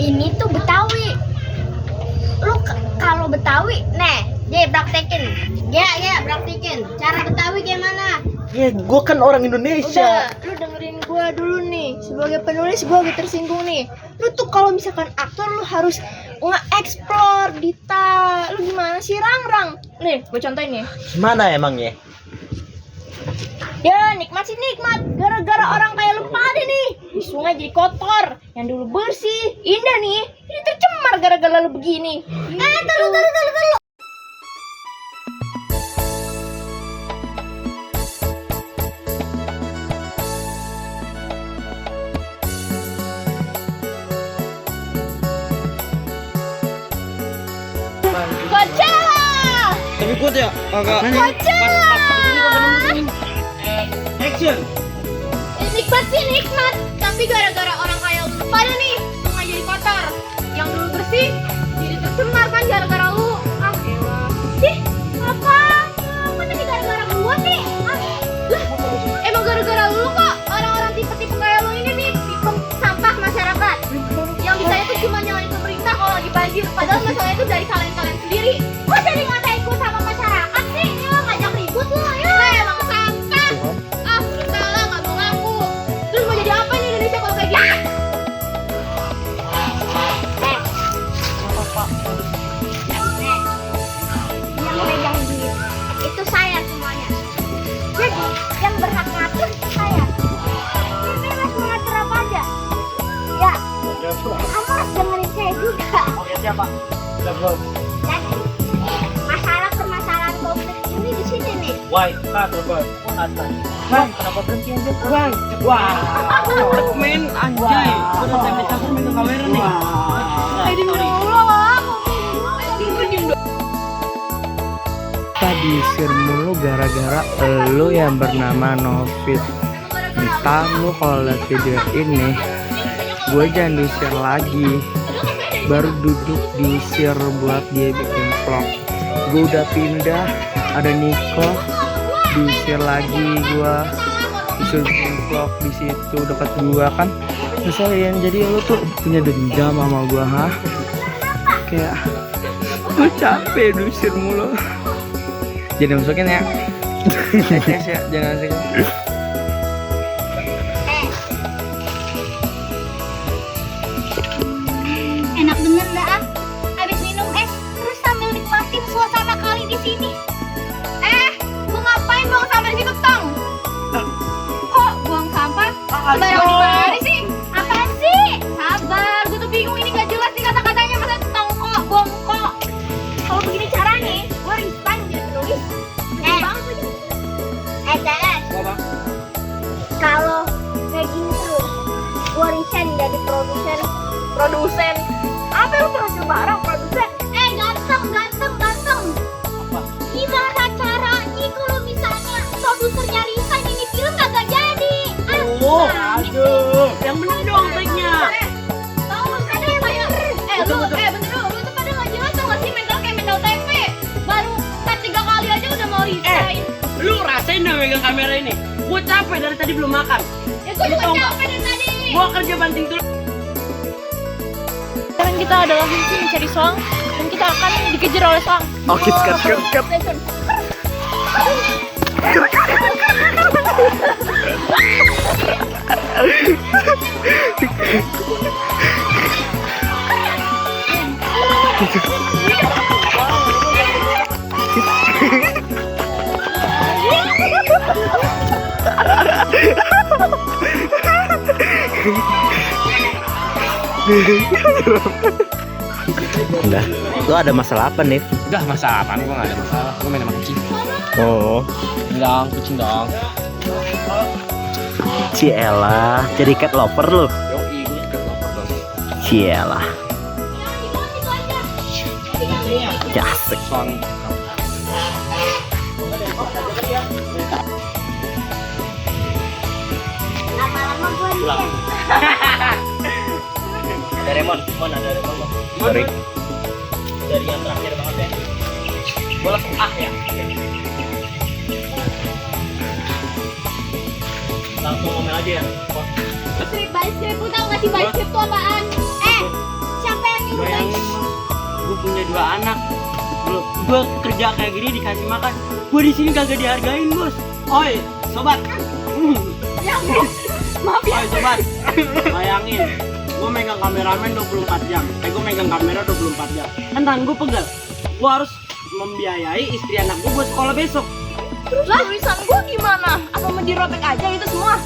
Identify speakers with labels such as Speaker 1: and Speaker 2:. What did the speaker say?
Speaker 1: Ini tuh Betawi. Lu kalau Betawi, dia praktekin. Praktekin. Cara Betawi gimana?
Speaker 2: Ya, gue kan orang Indonesia.
Speaker 1: Udah, lu dengerin gue dulu nih. Sebagai penulis gue agak tersinggung nih. Lu tuh kalau misalkan aktor lu harus nge-explore detail. Lu gimana sih, Rang? Nih, gue contohin nih.
Speaker 2: Gimana emangnya?
Speaker 1: Ya, nikmat sih nikmat. Gara-gara orang kayak lu pada nih. Di sungai jadi kotor. Yang dulu bersih, indah nih. Ini tercemar gara-gara lu begini. Taruh. Coachella!
Speaker 2: Tapi kuat ya? Agak.
Speaker 1: Coachella!
Speaker 2: Action.
Speaker 1: Nikmat sih nikmat. Tapi gara-gara orang kayak lu pada nih, sungai jadi kotor. Yang dulu bersih, jadi tercemar kan gara-gara lu. Elah. Ih, apa tadi gara-gara gua sih? Lah, emang gara-gara lu kok orang-orang tipe-tipe kayak lu ini nih tipe sampah masyarakat. Yang bisa itu cuma nyalain pemerintah kalau lagi banjir. Padahal masalahnya itu dari kalian sendiri. Kok jadi ngatain gua sama masyarakat sih? Ya ngajak ribut lu ya. Emang sampah. Udah salah nggak mau ngaku. Terus mau jadi apa nih Indonesia kalau kayak gini? Yang megang duit itu saya semuanya. Jadi yang berhak ngatur saya. Ini bebas mengatur apa aja. Ya, kamu harus dengerin saya juga.
Speaker 2: Oke, siapa? Udah belum?
Speaker 1: Jadi permasalahan konflik ini di sini nih.
Speaker 2: Why? Robert. Why? Kenapa berhenti aja? Why? Wah. Main anjay. Udah sampai campur main kamera nih.
Speaker 1: Ayo dulu lah.
Speaker 3: Tadi diusir mulu gara-gara lu yang bernama Novit. Entah lu kalau lihat video ini, gue jangan diusir lagi. Baru duduk diusir buat dia bikin vlog. Gue udah pindah, ada Niko, diusir lagi gue. Disuruh bikin vlog di situ dekat gua kan. Ngeselin, jadi lu tuh punya dendam sama gua, hah? Kayak gue capek diusir mulu. Jadi masukin ya. Ya, jangan masukin.
Speaker 1: Enak bener dah. Habis minum es terus sambil nikmatin suasana kali di sini. Lu ngapain buang sampah di situ, Tong? Kok buang sampah? Sembarang di mana sih? Apaan sih? Sabar, gue tuh bingung ini gak jelas nih kata-katanya. Masa tongkok, bongkok. Kalau begini caranya, gue resign jadi penulis. CS. Kalau kayak gini terus, gue resign jadi produsen. Apa lu produsen barang produsen? Ganteng. Gimana caranya kalau misalnya produsernya resign ini film kagak jadi?
Speaker 2: Aduh. Yang bener dong take-nya.
Speaker 1: Tahu ada yang bayar. Bener lu tuh pada nggak jelas tau nggak sih mental kayak mental TV. Baru cut 3 kali aja udah mau resign.
Speaker 4: Lu rasain dong megang kamera ini. Gua capek dari tadi belum makan.
Speaker 1: Ya gue juga capek dari tadi.
Speaker 4: Gua kerja banting tulang.
Speaker 1: Sekarang kita adalah misi mencari Soang dan kita akan dikejar oleh Soang.
Speaker 3: Oke, cut. Udah, lu ada masalah apa nih?
Speaker 4: Udah masalah apaan? Gua gak ada masalah. Gua main sama kucing.
Speaker 3: Oh,
Speaker 4: Kucing dong.
Speaker 3: Ciela, jadi cat lover lu.
Speaker 4: Yoi, gua juga lapar dong.
Speaker 3: Ciela, jasik.
Speaker 4: Son.
Speaker 1: Lama-lama gue
Speaker 4: Pulang.
Speaker 2: Ada Remon. Ada Remon.
Speaker 3: Sorry.
Speaker 2: Dari yang terakhir banget ya.
Speaker 4: Gua langsung ya.
Speaker 2: Langsung ngomel aja ya.
Speaker 1: Strip by strip, lu tau gak sih by strip tuh apaan?
Speaker 4: gue kerja kayak gini dikasih makan. Gue di sini kagak dihargain, Bos. Oi, sobat.
Speaker 1: Ya, maaf ya.
Speaker 4: Oi, sobat. Bayangin, gue megang kameramen 24 jam. Gue megang kamera 24 jam. Kan tangan gue pegal. Gue harus membiayai istri anak gue buat sekolah besok.
Speaker 1: Terus tulisan gue gimana? Apa mau dirobek aja itu semua?